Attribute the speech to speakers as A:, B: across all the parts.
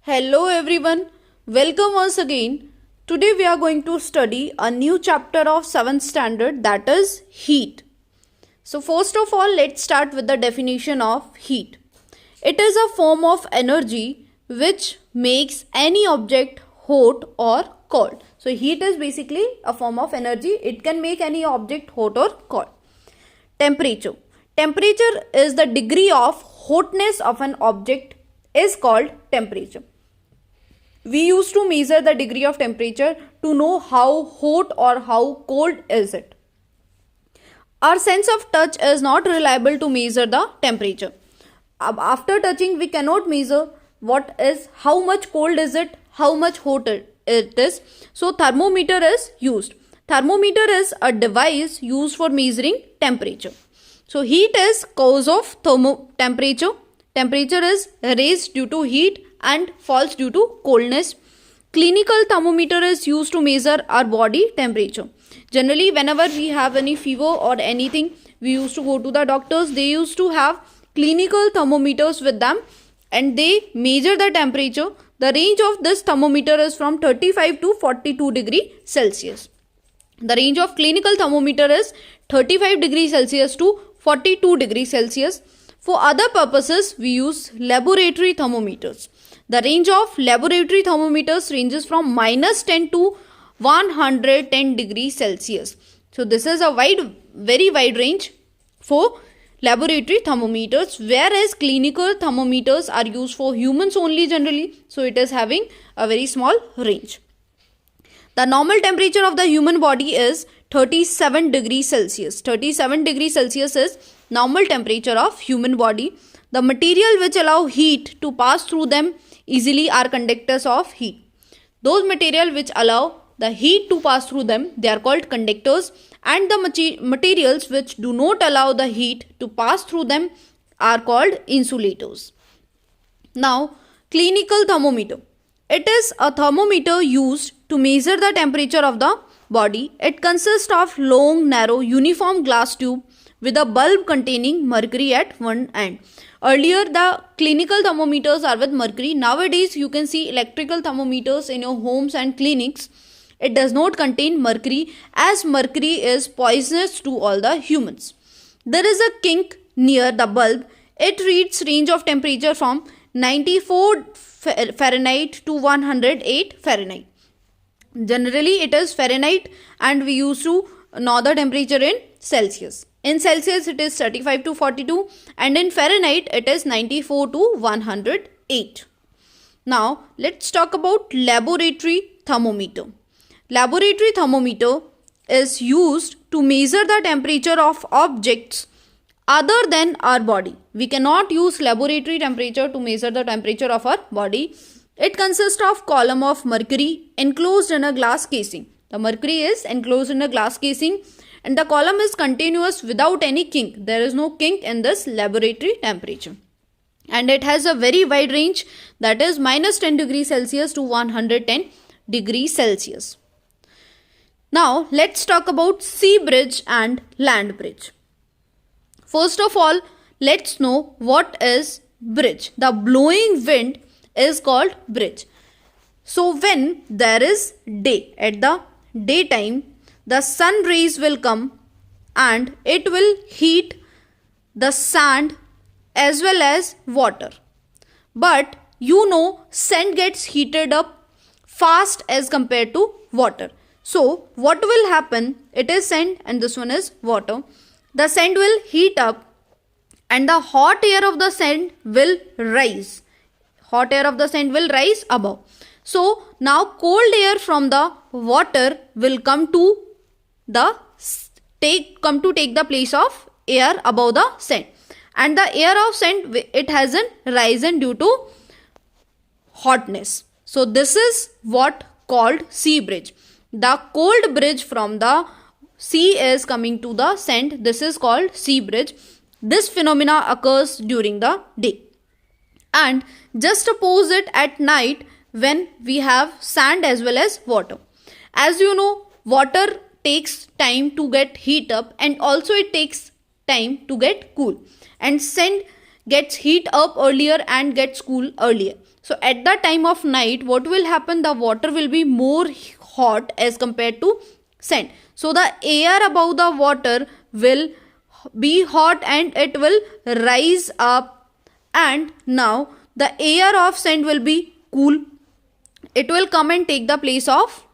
A: Hello everyone, welcome once again. Today we are going to study a new chapter of 7th standard, that is heat. So first of all, let's start with the definition of heat. It is a form of energy which makes any object hot or cold. So heat is basically a form of energy. It can make any object hot or cold. Temperature. Temperature is the degree of hotness of an object is called temperature. We used to measure the degree of temperature to know how hot or how cold is it. Our sense of touch is not reliable to measure the temperature. After touching, we cannot measure how much cold is it, how much hot it is. So thermometer is used. Thermometer is a device used for measuring temperature. So heat is cause of temperature. Temperature is raised due to heat and falls due to coldness. Clinical thermometer is used to measure our body temperature. Generally, whenever we have any fever or anything, we used to go to the doctors. They used to have clinical thermometers with them and they measure the temperature. The range of this thermometer is from 35 to 42 degrees Celsius. The range of clinical thermometer is 35 degrees Celsius to 42 degrees Celsius. For other purposes, we use laboratory thermometers. The range of laboratory thermometers ranges from minus 10 to 110 degrees Celsius. So this is a very wide range for laboratory thermometers, whereas clinical thermometers are used for humans only generally. So it is having a very small range. The normal temperature of the human body is 37 degrees Celsius. 37 degrees Celsius is normal temperature of human body. The material which allow heat to pass through them easily are conductors of heat. Those material which allow the heat to pass through them, they are called conductors, and the materials which do not allow the heat to pass through them are called insulators. Now, clinical thermometer. It is a thermometer used to measure the temperature of the body. It consists of long, narrow, uniform glass tube with a bulb containing mercury at one end. Earlier, the clinical thermometers are with mercury. Nowadays, you can see electrical thermometers in your homes and clinics. It does not contain mercury, as mercury is poisonous to all the humans. There is a kink near the bulb. It reads range of temperature from 94 Fahrenheit to 108 Fahrenheit. Generally, it is Fahrenheit and we used to know the temperature in Celsius. In Celsius, it is 35 to 42 and in Fahrenheit, it is 94 to 108. Now, let's talk about laboratory thermometer. Laboratory thermometer is used to measure the temperature of objects other than our body. We cannot use laboratory temperature to measure the temperature of our body. It consists of column of mercury enclosed in a glass casing. The mercury is enclosed in a glass casing and the column is continuous without any kink. There is no kink in this laboratory temperature. And it has a very wide range, that is minus 10 degrees Celsius to 110 degrees Celsius. Now let's talk about sea bridge and land bridge. First of all, let's know what is bridge. The blowing wind is called bridge. So when there is day, at the daytime, the sun rays will come and it will heat the sand as well as water. But you know, sand gets heated up fast as compared to water. So what will happen? It is sand and this one is water. The sand will heat up and the hot air of the sand will rise. Hot air of the sand will rise above. So now cold air from the water will come to take the place of air above the sand. And the air of sand, it hasn't risen due to hotness. So this is what called sea bridge. The cold bridge from the sea is coming to the sand. This is called sea bridge. This phenomena occurs during the day. And just opposite at night when we have sand as well as water. As you know, water takes time to get heat up and also it takes time to get cool. And sand gets heat up earlier and gets cool earlier. So at the time of night, what will happen? The water will be more hot as compared to sand. So the air above the water will be hot and it will rise up, and now the air of sand will be cool. It will come and take the place of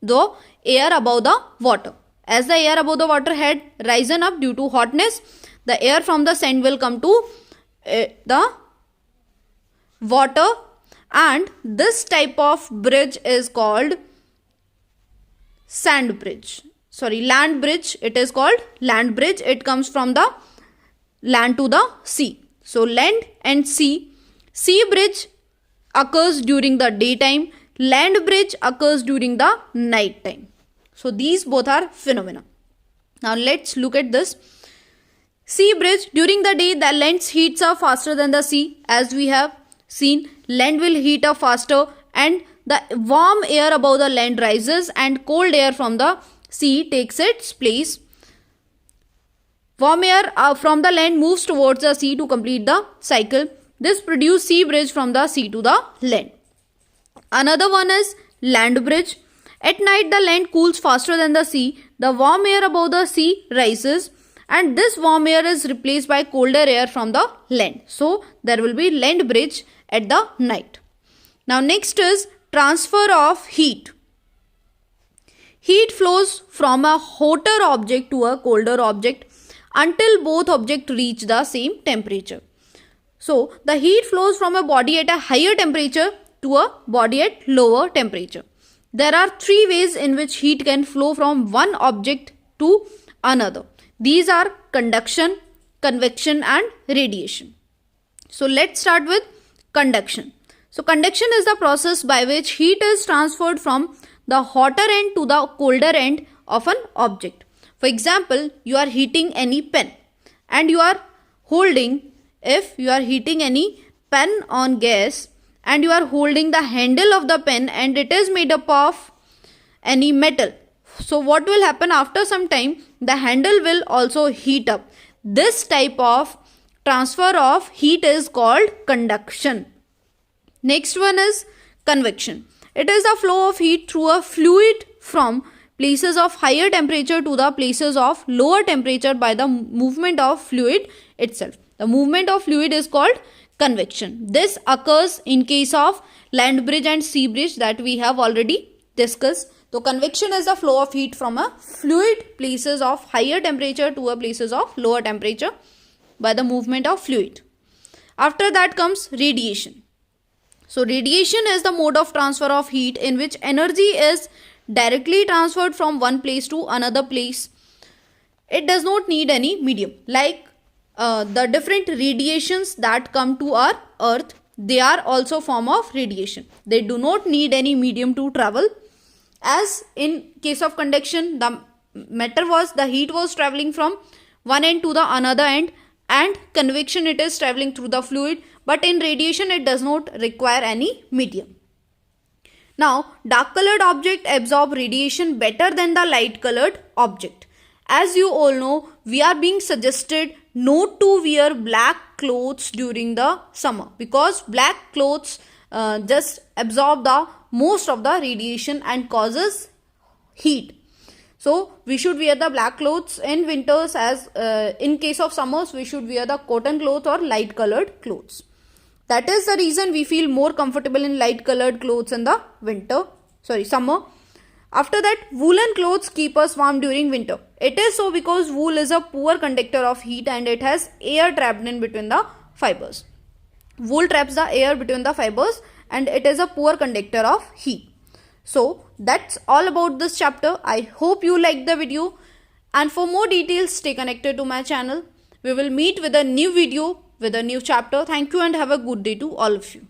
A: the air above the water. As the air above the water had risen up due to hotness, the air from the sand will come to the water, and this type of bridge is called land bridge. It is called land bridge. It comes from the land to the sea. So land and sea. Sea bridge occurs during the daytime. Land bridge occurs during the night time. So these both are phenomena. Now let's look at this. Sea bridge, during the day the land heats up faster than the sea. As we have seen, land will heat up faster and the warm air above the land rises and cold air from the sea takes its place. Warm air from the land moves towards the sea to complete the cycle. This produces sea bridge from the sea to the land. Another one is land bridge. At night the land cools faster than the sea. The warm air above the sea rises and this warm air is replaced by colder air from the land. So there will be land bridge at the night. Now next is transfer of heat. Heat flows from a hotter object to a colder object until both objects reach the same temperature. So the heat flows from a body at a higher temperature to a body at lower temperature. There are three ways in which heat can flow from one object to another. These are conduction, convection and radiation. So let's start with conduction. So conduction is the process by which heat is transferred from the hotter end to the colder end of an object. For example, you are heating any pen and you are holding, if you are heating any pen on gas and you are holding the handle of the pen and it is made up of any metal. So what will happen after some time? The handle will also heat up. This type of transfer of heat is called conduction. Next one is convection. It is the flow of heat through a fluid from places of higher temperature to the places of lower temperature by the movement of fluid itself. The movement of fluid is called convection. This occurs in case of land bridge and sea bridge that we have already discussed. So convection is the flow of heat from a fluid places of higher temperature to a places of lower temperature by the movement of fluid. After that comes radiation. So radiation is the mode of transfer of heat in which energy is directly transferred from one place to another place. It does not need any medium. Like the different radiations that come to our earth, they are also form of radiation. They do not need any medium to travel. As in case of conduction, the heat was traveling from one end to the another end, and convection it is traveling through the fluid, but in radiation it does not require any medium. Now dark colored object absorb radiation better than the light colored object. As you all know, we are being suggested not to wear black clothes during the summer because black clothes just absorb the most of the radiation and causes heat. So we should wear the black clothes in winters, as in case of summers we should wear the cotton clothes or light colored clothes. That is the reason we feel more comfortable in light colored clothes in the summer. After that, woolen clothes keep us warm during winter. It is so because wool is a poor conductor of heat and it has air trapped in between the fibers. Wool traps the air between the fibers and it is a poor conductor of heat. So that's all about this chapter. I hope you liked the video, and for more details stay connected to my channel. We will meet with a new video with a new chapter. Thank you and have a good day to all of you.